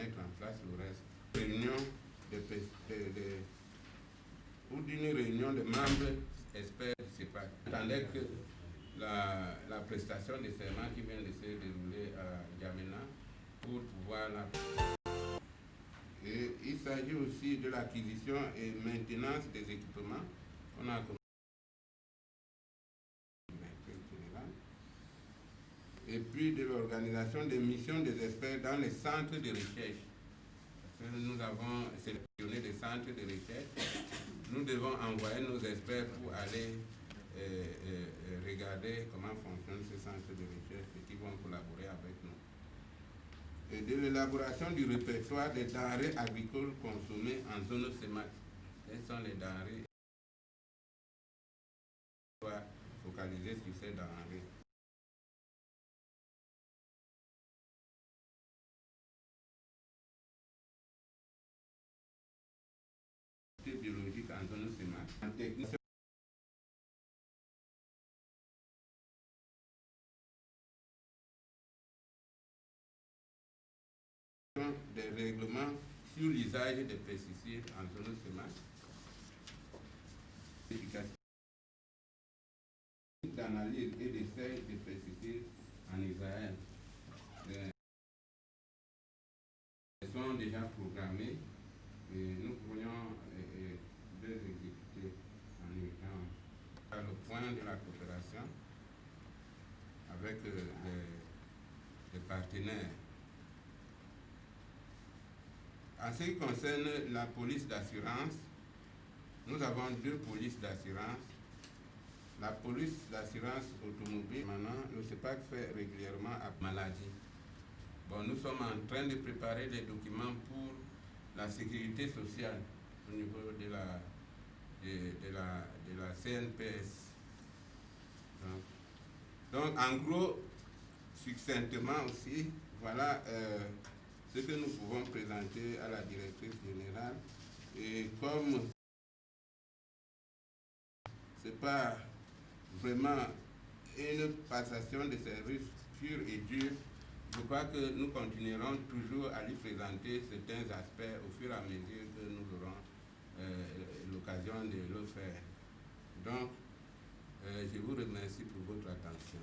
mettre en place le reste. Réunion ou d'une réunion de membres experts du CEPAC. Attendez que la prestation de serment qui vient de se dérouler à N'Djamena pour pouvoir la... Et il s'agit aussi de l'acquisition et maintenance des équipements qu'on a commencé. Et puis de l'organisation des missions des experts dans les centres de recherche. Parce que nous avons sélectionné des centres de recherche. Nous devons envoyer nos experts pour aller regarder comment fonctionnent ces centres de recherche et qui vont collaborer avec nous. Et de l'élaboration du répertoire des denrées agricoles consommées en zone CEMAC. Quelles sont les denrées focalisées sur ces denrées? Biologique en zone CEMAC. En technique, des règlements sur l'usage des pesticides en zone CEMAC, efficacité d'analyse et d'essai des pesticides en Israël. Elles sont déjà programmées et nous pourrions les exécuter en urgence. Le point de la coopération avec les partenaires. En ce qui concerne la police d'assurance, nous avons 2 polices d'assurance. La police d'assurance automobile, maintenant, le CEPAC fait régulièrement à maladie. Bon, nous sommes en train de préparer les documents pour la sécurité sociale au niveau de la CNPS. Donc, en gros, succinctement aussi, voilà ce que nous pouvons présenter à la directrice générale. Et comme ce n'est pas vraiment une passation de services pure et dure, je crois que nous continuerons toujours à lui présenter certains aspects au fur et à mesure que nous aurons l'occasion de le faire. Donc, je vous remercie pour votre attention.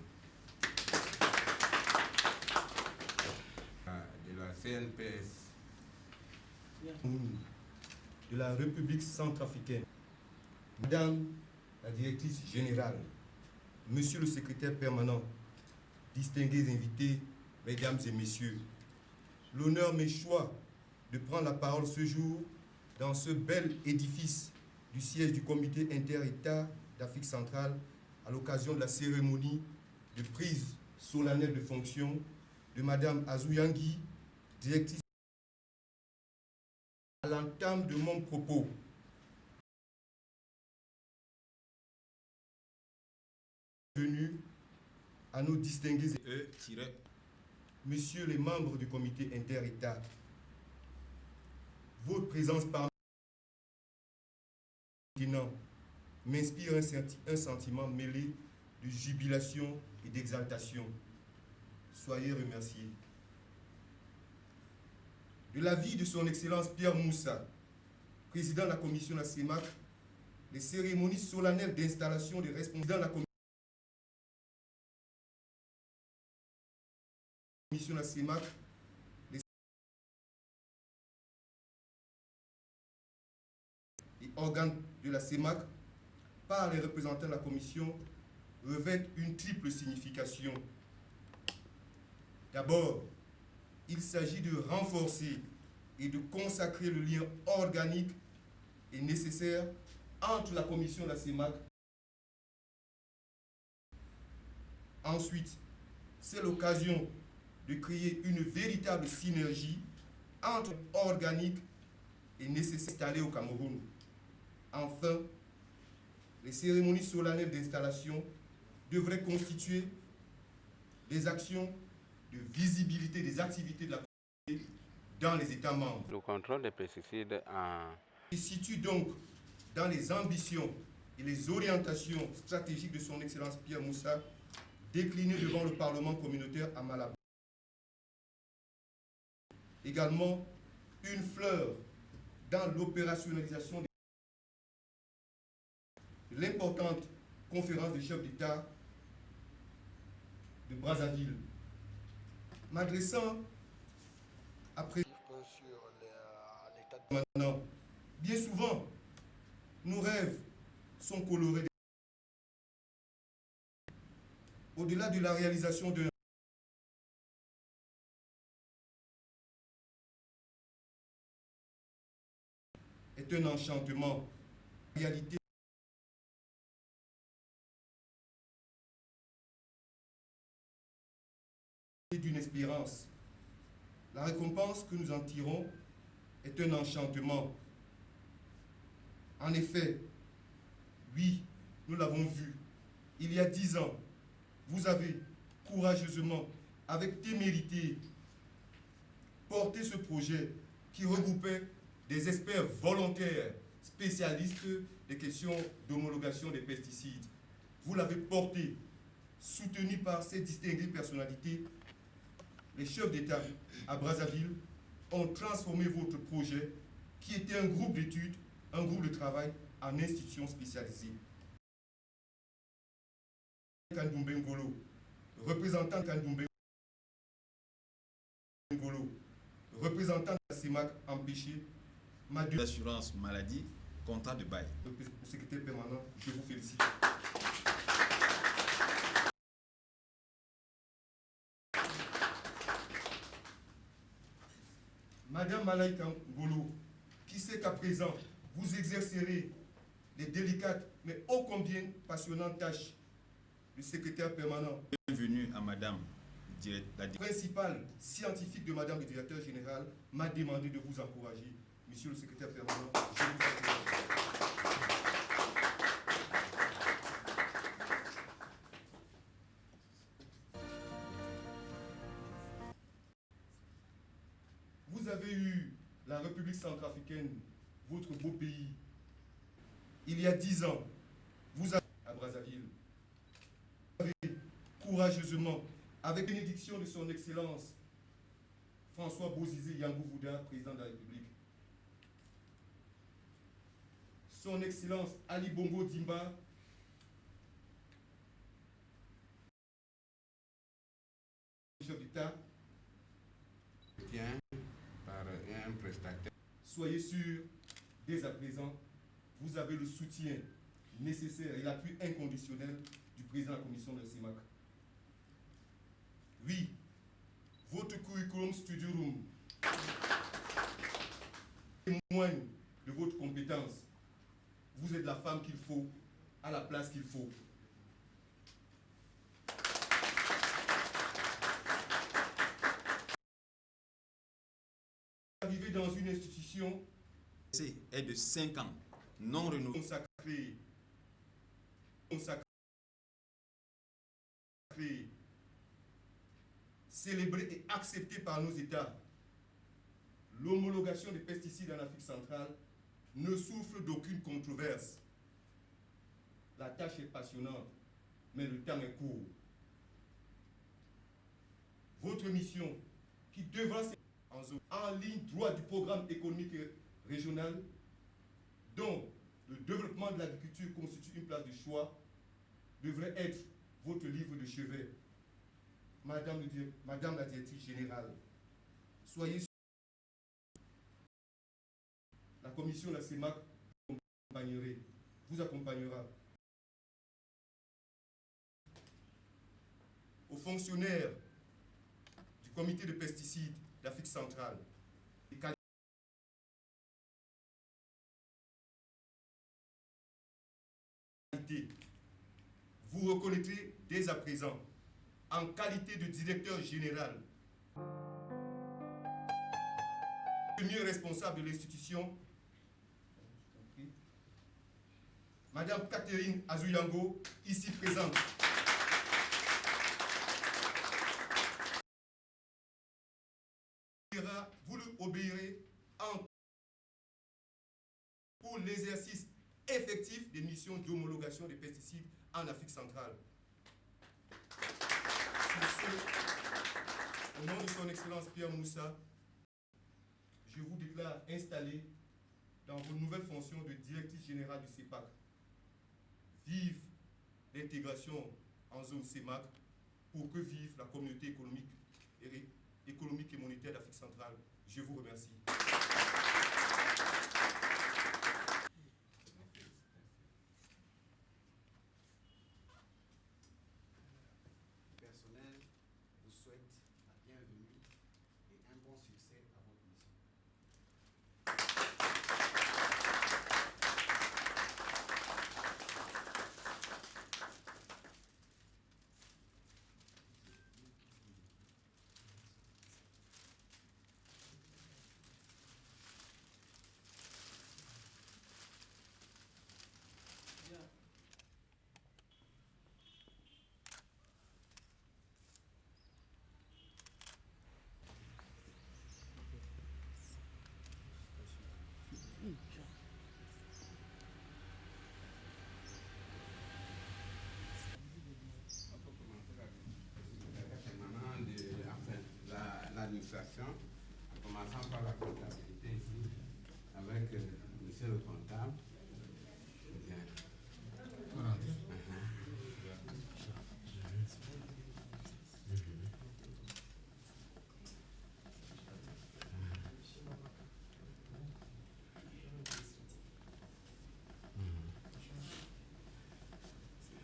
De la CNPS. De la République centrafricaine, Madame la directrice générale, Monsieur le secrétaire permanent, distingués invités, Mesdames et Messieurs, l'honneur m'échoit de prendre la parole ce jour dans ce bel édifice du siège du Comité inter-État d'Afrique centrale à l'occasion de la cérémonie de prise solennelle de fonction de Madame Azou Yangui, directrice. À l'entame de mon propos, venu à nos distingués Messieurs les membres du Comité inter-État, votre présence parmi nous m'inspire un sentiment mêlé de jubilation et d'exaltation. Soyez remerciés. De l'avis de son Excellence Pierre Moussa, président de la commission de la CEMAC, les cérémonies solennelles d'installation des responsables de la commission de la CEMAC, les organes de la CEMAC, par les représentants de la commission, revêtent une triple signification. D'abord, il s'agit de renforcer et de consacrer le lien organique et nécessaire entre la commission de la CEMAC. Ensuite, c'est l'occasion de créer une véritable synergie entre organique et nécessaire installé au Cameroun. Enfin, les cérémonies solennelles d'installation devraient constituer des actions de visibilité des activités de la communauté dans les États membres. Le contrôle des pesticides Il situe donc dans les ambitions et les orientations stratégiques de son Excellence Pierre Moussa, déclinées devant le Parlement communautaire à Malabo. également une fleur dans l'opérationnalisation de l'importante conférence des chefs d'État de Brazzaville. M'adressant après maintenant, bien souvent, nos rêves sont colorés. Au-delà de la réalisation d'un est un enchantement. La réalité d'une espérance. La récompense que nous en tirons est un enchantement. En effet, oui, nous l'avons vu. Il y a 10 ans, vous avez courageusement, avec témérité, porté ce projet qui regroupait des experts volontaires, spécialistes des questions d'homologation des pesticides. Vous l'avez porté, soutenu par ces distinguées personnalités. Les chefs d'État à Brazzaville ont transformé votre projet, qui était un groupe d'études, un groupe de travail, en institution spécialisée. Kandoumbe Ngolo, représentant Kandoumbe Ngolo, représentant de la CEMAC empêché, l'assurance maladie, contrat de bail. Le secrétaire permanent, je vous félicite. Madame Malaika Ngolo, qui sait qu'à présent, vous exercerez les délicates mais ô combien passionnantes tâches du secrétaire permanent. Bienvenue à Madame la principale scientifique de Madame le directeur général m'a demandé de vous encourager. Monsieur le secrétaire permanent, je vous encourage. Vous avez eu la République centrafricaine, votre beau pays, il y a 10 ans. Vous avez à Brazzaville. Vous avez courageusement, avec bénédiction de son Excellence François Bozizé Yangou Bouddha, président de la République, son Excellence Ali Bongo Dimba, chef d'État, par un prestataire. Soyez sûr, dès à présent, vous avez le soutien nécessaire et l'appui inconditionnel du président de la commission de la CEMAC. Oui, votre curriculum studiorum témoigne de votre compétence. Vous êtes la femme qu'il faut, à la place qu'il faut. Arrivé dans une institution est de 5 ans, non renouvelée. Consacré, célébré et accepté par nos États. L'homologation des pesticides en Afrique centrale ne souffre d'aucune controverse. La tâche est passionnante, mais le temps est court. Votre mission, qui devra en ligne droite du programme économique régional, dont le développement de l'agriculture constitue une place de choix, devrait être votre livre de chevet. Madame la directrice générale, soyez sûre, la commission de la CEMAC vous accompagnera. Aux fonctionnaires du comité de pesticides d'Afrique centrale, vous reconnaîtrez dès à présent, en qualité de directeur général, premier responsable de l'institution, Madame Catherine Azuyango, ici présente. Vous obéirez pour l'exercice effectif des missions d'homologation des pesticides en Afrique centrale. Au nom de son Excellence Pierre Moussa, je vous déclare installé dans vos nouvelles fonctions de directrice générale du CEPAC. Vive l'intégration en zone CEMAC pour que vive la communauté économique et monétaire d'Afrique centrale. Je vous remercie. Le personnel vous souhaite la bienvenue et un bon succès à votre mission. L'administration, en commençant par la comptabilité ici, avec monsieur le comptable. Bien.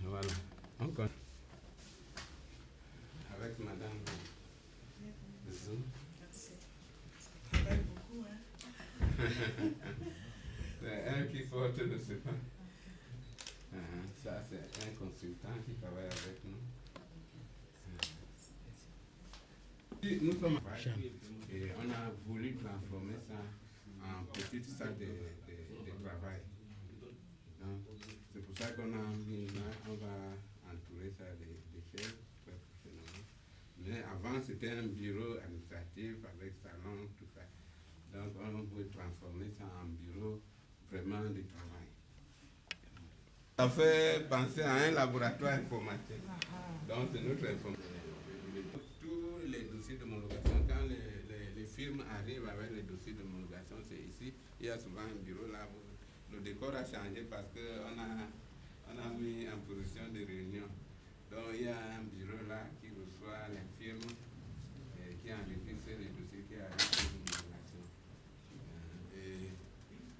Voilà. Encore. Avec madame. Merci. Ça travaille beaucoup, hein? C'est elle qui porte le CEPA. Ça, c'est un consultant qui travaille avec nous. Nous sommes et on a voulu transformer ça en petite salle de travail. C'est pour ça qu'on a mis là, on va entourer ça de chaises très prochainement. Mais avant, c'était un bureau administratif avec salon, tout ça. Donc, on peut transformer ça en bureau vraiment de travail. Ça fait penser à un laboratoire informatique. Donc, c'est notre informatique. Tous les dossiers d'homologation, quand les firmes arrivent avec les dossiers d'homologation, c'est ici. Il y a souvent un bureau là. Le décor a changé parce qu'on a mis en position de réunion. Donc il y a un bureau là qui reçoit les firmes et qui enregistre les dossiers qui arrivent pour l'homologation. Et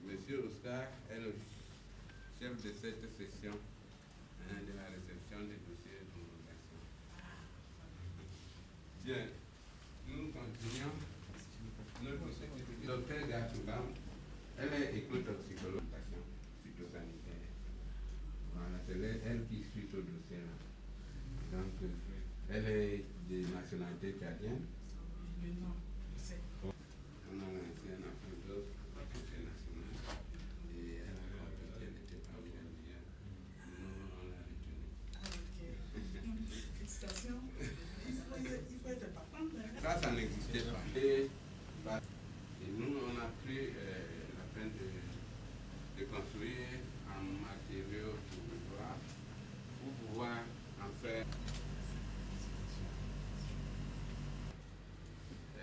M. Oscar est le chef de cette session de la réception des dossiers d'homologation. Bien, nous continuons. Notre docteur Gatouba, elle est écotoxicologue phytosanitaire. Voilà, c'est elle qui suit ce dossier là. Donc, elle est de nationalité tchadienne. On a lancé un appel d'offres pour la conseil national et elle a compris qu'elle n'était pas bien meilleure. Nous, on l'a retenue. Ah, ok. Félicitations. Il faut être partant. Ça n'existait pas. Et nous, on a pris la peine de construire en matériaux pour pouvoir en faire.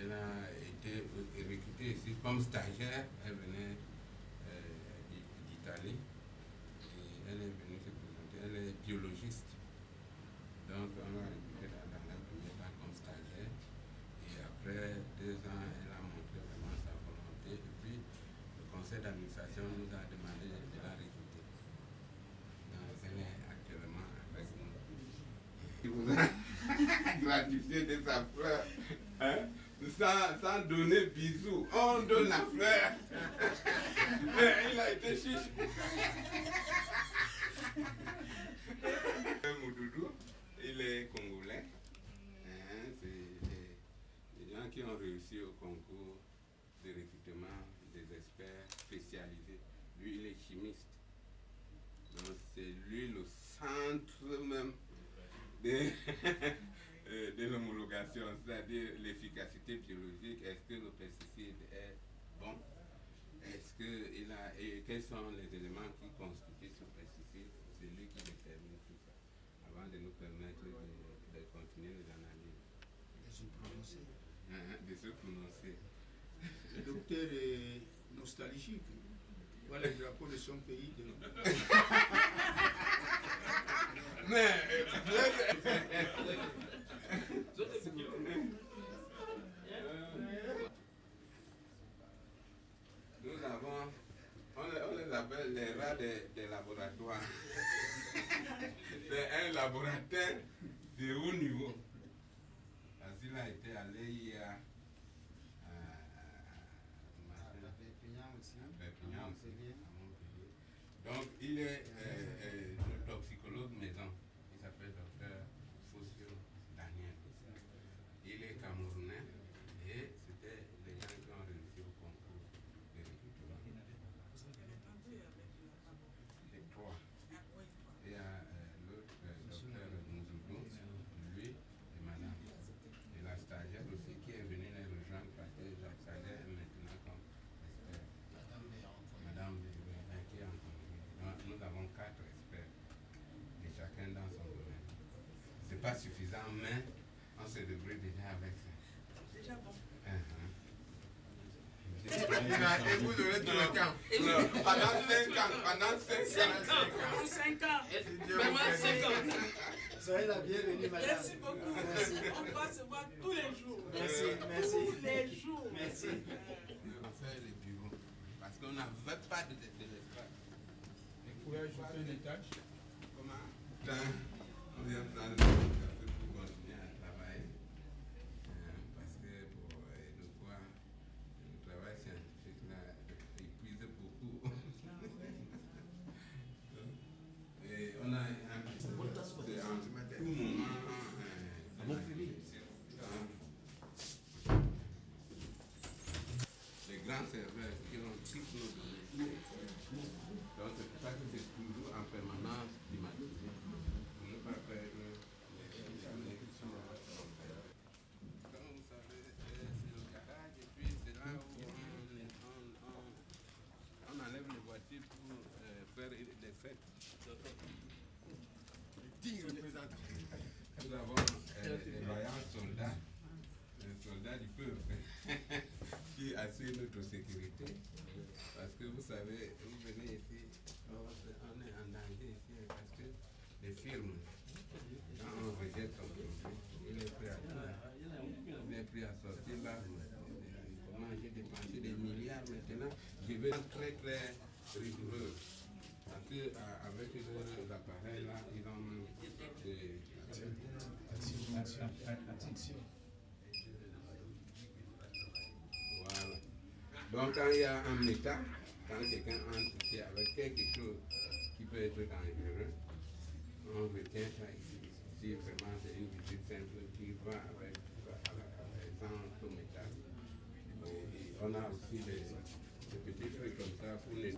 Elle a été recrutée ici comme stagiaire. Elle venait d'Italie et elle est venue se présenter. Elle est biologiste. Donc on l'a recrutée dans un premier temps comme stagiaire. Et après 2 ans, elle a montré vraiment sa volonté. Et puis le conseil d'administration nous a demandé de la recruter. Donc elle est actuellement avec nous. Il vous a gratifié de sa fleur. Hein? Sans donner bisous. On donne la fleur. Il a été chiche. Moudoudou, il est congolais. Hein? C'est des gens qui ont réussi au concours de recrutement des experts spécialisés. Lui, il est chimiste. Donc c'est lui le centre même de l'homologation, c'est-à-dire l'efficacité biologique. Est-ce que le pesticide est bon? Est-ce que et quels sont les éléments qui constituent ce pesticide? C'est lui qui détermine tout ça, avant de nous permettre de continuer les analyses. De se prononcer. De se prononcer. Le caractère nostalgique. Voilà le drapeau de son pays. Mais nous avons, on les appelle les rats des laboratoires. C'est un laboratoire de haut niveau. Il a été allé hier à Perpignan aussi. Perpignan aussi, à Montpellier. Donc il est toxicologue maison. Il s'appelle docteur Fosio Daniel. Il est camerounais et c'était les gens qui ont réussi au concours de recrutement. Les trois. Il y a l'autre docteur Mouzoudou, lui et madame. Et la stagiaire aussi qui est venue les rejoindre parce que la stagiaire est maintenant comme expert. Madame qui est en Colombie. Donc, nous avons 4 experts, et chacun dans son domaine. Ce n'est pas suffisant, mais on se débrouille déjà avec ça. Déjà bon. Et vous aurez tout le temps. Pendant 5 ans. Pendant 5 ans. Vraiment 5 ans. Soyez la bienvenue, madame. Merci beaucoup. Merci. On va se voir tous les jours. Merci, merci. Tous les jours. Merci. On fait les bureaux. Parce qu'on n'avait pas de l'espace. Vous pouvez ajouter des tâches. Comment? On vient prendre le café pour continuer à travailler. Parce que pour le travail scientifique là épuise beaucoup. Et on a c'est en tout moment les grands serveurs qui ont toutes nos données. Donc c'est pour ça que c'est toujours en permanence climatisé. Pour ne pas faire comme vous savez, c'est le garage et puis c'est là où on enlève les voitures pour faire des fêtes. Nous avons les vaillants soldats, les soldats du peuple, qui assurent notre sécurité. Parce que vous savez, vous venez ici, on est en danger ici parce que les firmes, quand on rejette son produit, il est prêt à tout. Il est prêt à sortir là. Comment j'ai dépensé des milliards maintenant, je vais être très très rigoureux. Parce qu'avec les appareils là, ils ont même des... Voilà. Donc quand il y a un état, quand quelqu'un entre ici avec quelque chose qui peut être dangereux, on retient ça ici. Si vraiment c'est une visite simple qui va avec sans tout métal. Et on a aussi des petits trucs comme ça pour les...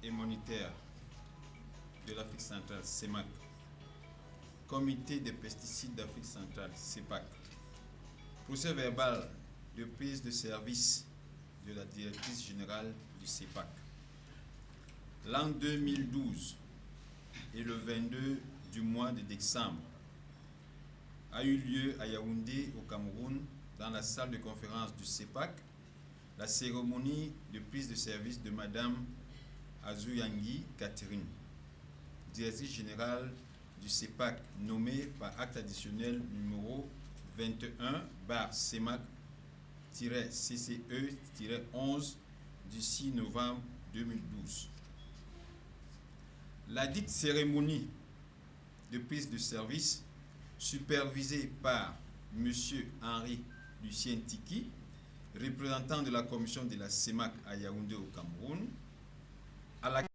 Immunitaire de l'Afrique centrale, CEMAC, Comité des pesticides d'Afrique centrale, CEPAC, procès verbal de prise de service de la directrice générale du CEPAC. L'an 2012 et le 22 du mois de décembre a eu lieu à Yaoundé, au Cameroun, dans la salle de conférence du CEPAC, la cérémonie de prise de service de Madame Azuyangui Catherine, directrice générale du CEPAC, nommée par acte additionnel numéro 21-CMAC-CCE-11 du 6 novembre 2012. La dite cérémonie de prise de service, supervisée par M. Henri Lucien Tiki, représentant de la commission de la CEMAC à Yaoundé au Cameroun, à la